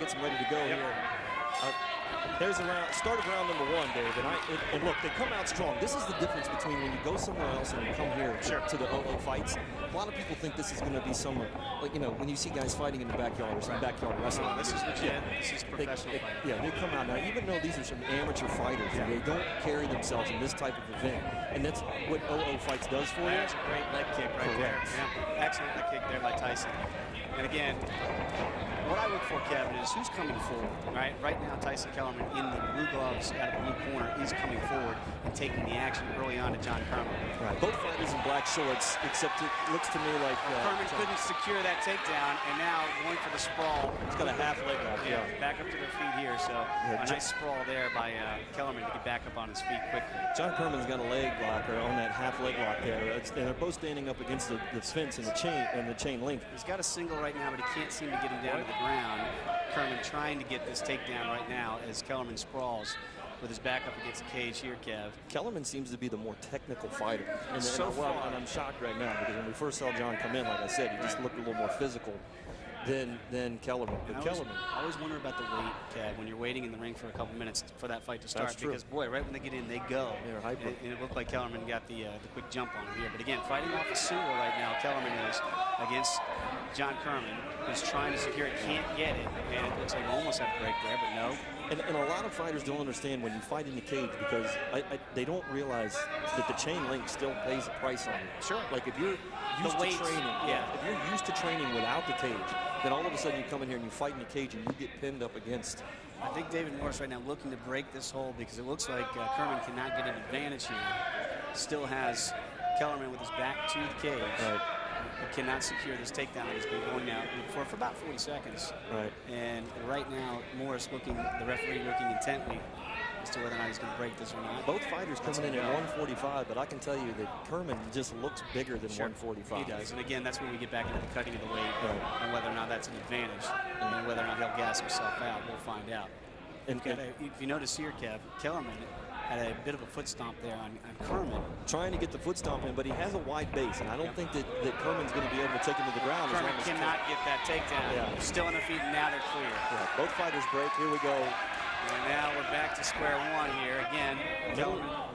gets them ready to go here. There's start of round number 1, Dave, and look, they come out strong. This is the difference between when you go somewhere else and you come here to the OO fights. A lot of people think this is going to be some, like, you know, when you see guys fighting in the backyard or some backyard wrestling. This is legit. This is professional fighting. Yeah, they come out now. Even though these are some amateur fighters, they don't carry themselves in this type of event, and that's what OO fights does for you. That's a great leg kick right there. Yeah, excellent leg kick there by Tyson. And again, what I look for, Kevin, is who's coming forward, right? Right now, Tyson Kellerman in the blue gloves out of the blue corner is coming forward and taking the action early on to John Kermon. Right. Both fighters in black shorts, except it looks to me like Kermon couldn't secure that takedown, and now going for the sprawl. He's got a half leg lock. Yeah, back up to their feet here. So a nice sprawl there by Kellerman to get back up on his feet quickly. John Kerman's got a leg lock on that half leg lock there. And they're both standing up against the fence and the chain link. He's got a single right now, but he can't seem to get him down to the ground. Kermon trying to get this takedown right now as Kellerman sprawls with his back up against the cage here, Kev. Kellerman seems to be the more technical fighter. And I'm shocked right now because when we first saw John come in, like I said, he just looked a little more physical than Kellerman. I always wonder about the wait, Kev, when you're waiting in the ring for a couple minutes for that fight to start. Because, boy, right when they get in, they go. They're hyper. And it looked like Kellerman got the quick jump on him here. But again, fighting off a single right now, Kellerman is against John Kermon, who's trying to secure it, can't get it. And it looks like almost had a break there, but no. And a lot of fighters don't understand when you fight in the cage because they don't realize that the chain link still pays a price on it. Sure. Like if you're used to training, if you're used to training without the cage, then all of a sudden you come in here and you fight in the cage and you get pinned up against. I think David Morris right now looking to break this hold because it looks like Kermon cannot get an advantage here. Still has Kellerman with his back to the cage. Right. He cannot secure this takedown. He's been going out for about 40 seconds. Right. And right now, Morris the referee looking intently as to whether or not he's going to break this or not. Both fighters coming in at 145, but I can tell you that Kermon just looks bigger than 145. He does. And again, that's when we get back into the cutting of the weight and whether or not that's an advantage. And whether or not he'll gas himself out, we'll find out. And if you notice here, Kev, Kellerman had a bit of a foot stomp there on Kermon. Trying to get the foot stomp in, but he has a wide base, and I don't think that Kerman's going to be able to take him to the ground. Kermon cannot get that takedown. Still on their feet, and now they're clear. Both fighters break. Here we go. And now we're back to square one here again.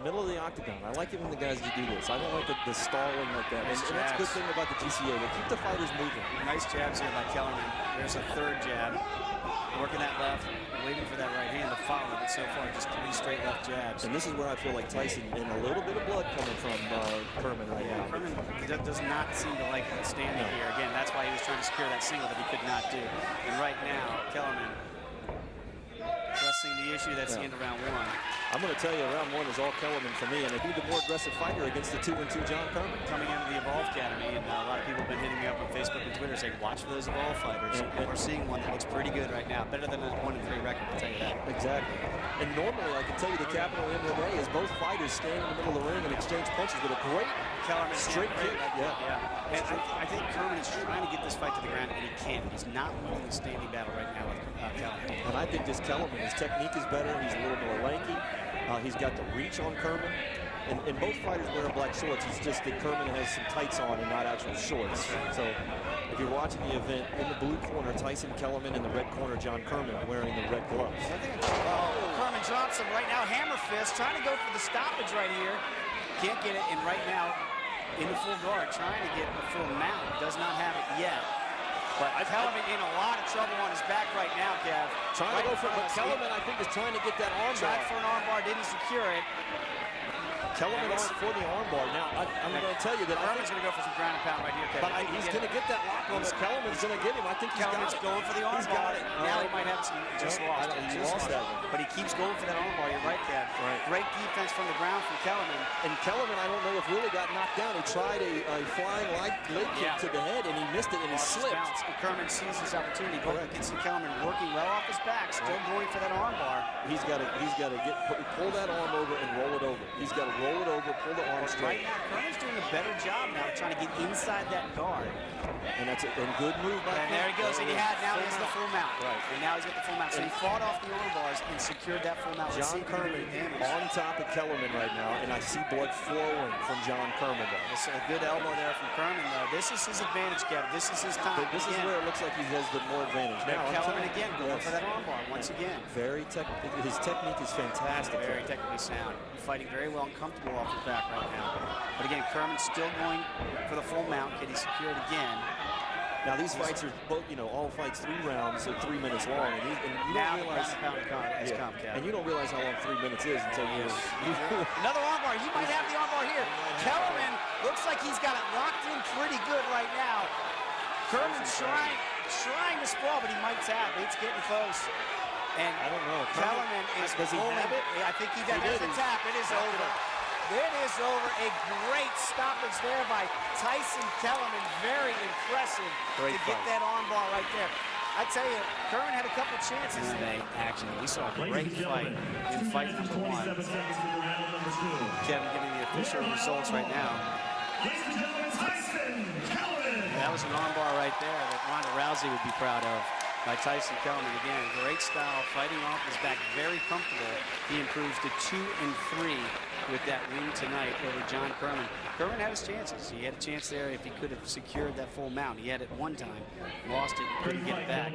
Middle of the octagon. I like it when the guys do this. I don't like the stalling like that. And that's a good thing about the GCA. They keep the fighters moving. Nice jabs here by Kellerman. There's a third jab. Working that left, waiting for that right hand to follow, but so far just 3 straight left jabs. And this is where I feel like Tyson, and a little bit of blood coming from Kermon right now. Kermon does not seem to like standing here. Again, that's why he was trying to secure that single that he could not do. And right now, Kellerman pressing the issue. That's the end of round 1. I'm going to tell you, round 1 is all Kellerman for me, and I think the more aggressive fighter against the 2-2 John Kermon. Coming into the Evolve Academy, and a lot of people have been hitting me up on Facebook and Twitter saying, watch for those Evolve fighters. And we're seeing one that looks pretty good right now. Better than a 1-3 record, I'll tell you that. Exactly. And normally, I can tell you the capital MMA is both fighters stand in the middle of the ring and exchange punches with a great Kellerman straight kick. And I think Kermon is trying to get this fight to the ground, and he can't. He's not winning the standing battle right now with Kellerman. And I think this Kellerman, his technique is better. He's a little more lanky. He's got the reach on Kermon. And both fighters wear black shorts. It's just that Kermon has some tights on and not actual shorts. So if you're watching the event, in the blue corner, Tyson Kellerman, in the red corner, John Kermon wearing the red gloves. Kermon drops him right now. Hammer fist, trying to go for the stoppage right here. Can't get it, and right now, in the full guard, trying to get a full mount. Does not have it yet. But Kellerman in a lot of trouble on his back right now, Kev. Trying to go for it, but Kellerman, I think, is trying to get that arm bar. Tried for an arm bar, didn't secure it. Kellerman on for the arm bar. Now, I'm going to tell you that Kerman's going to go for some ground and pound right here, Kevin. But he's going to get that lock on it. Kellerman's going to get him. I think Kellerman's going for the arm bar. He's got it. Now he might have some, just lost. He lost that one. But he keeps going for that arm bar. You're right, Kev. Right. Great defense from the ground from Kellerman. And Kellerman, I don't know if really got knocked down. He tried a flying leg kick to the head, and he missed it, and he slipped. Kermon sees this opportunity. But you can see Kellerman working well off his back, still going for that arm bar. He's got to pull that arm over and roll it over. He's got to roll roll it over, pull the arm Right straight. now, Kermon's doing a better job now trying to get inside that guard. And that's a good move by And there he goes. And he has the full mount. Right. And now he's got the full mount. So he fought off the arm bars and secured that full mount. John Kermon on top of Kellerman right now, and I see blood flowing from John Kermon. It's a good elbow there from Kermon, though. This is his advantage, Kevin. This is his time. This is where it looks like he has the more advantage. Now, Kellerman again going for that arm bar once again. His technique is fantastic. Very technically sound. Fighting very well and comfortable off the back right now. But again, Kermon's still going for the full mount. Can he secure it again? Now these fights are both, all fights 3 rounds, so 3 minutes long, and you Now don't realize. And you don't realize how long 3 minutes is until you. Another armbar. He might have the armbar here. Kellerman looks like he's got it locked in pretty good right now. Kermon's trying to sprawl, but he might tap. It's getting close. And I don't know. Kellerman is. Does he have it? I think he does. There's a tap. It is over. It is over. A great stoppage there by Tyson Kellerman. Very impressive to get that armbar right there. I tell you, Kermon had a couple chances today. Action. We saw a great fight in fight number 1. Kevin giving the official results right now. That was an armbar right there that Ronda Rousey would be proud of by Tyson Kellerman. Again, great style, fighting off his back, very comfortable. He improves to 2-3 with that win tonight over John Kermon. Kermon had his chances. He had a chance there if he could have secured that full mount. He had it one time, lost it, couldn't get it back.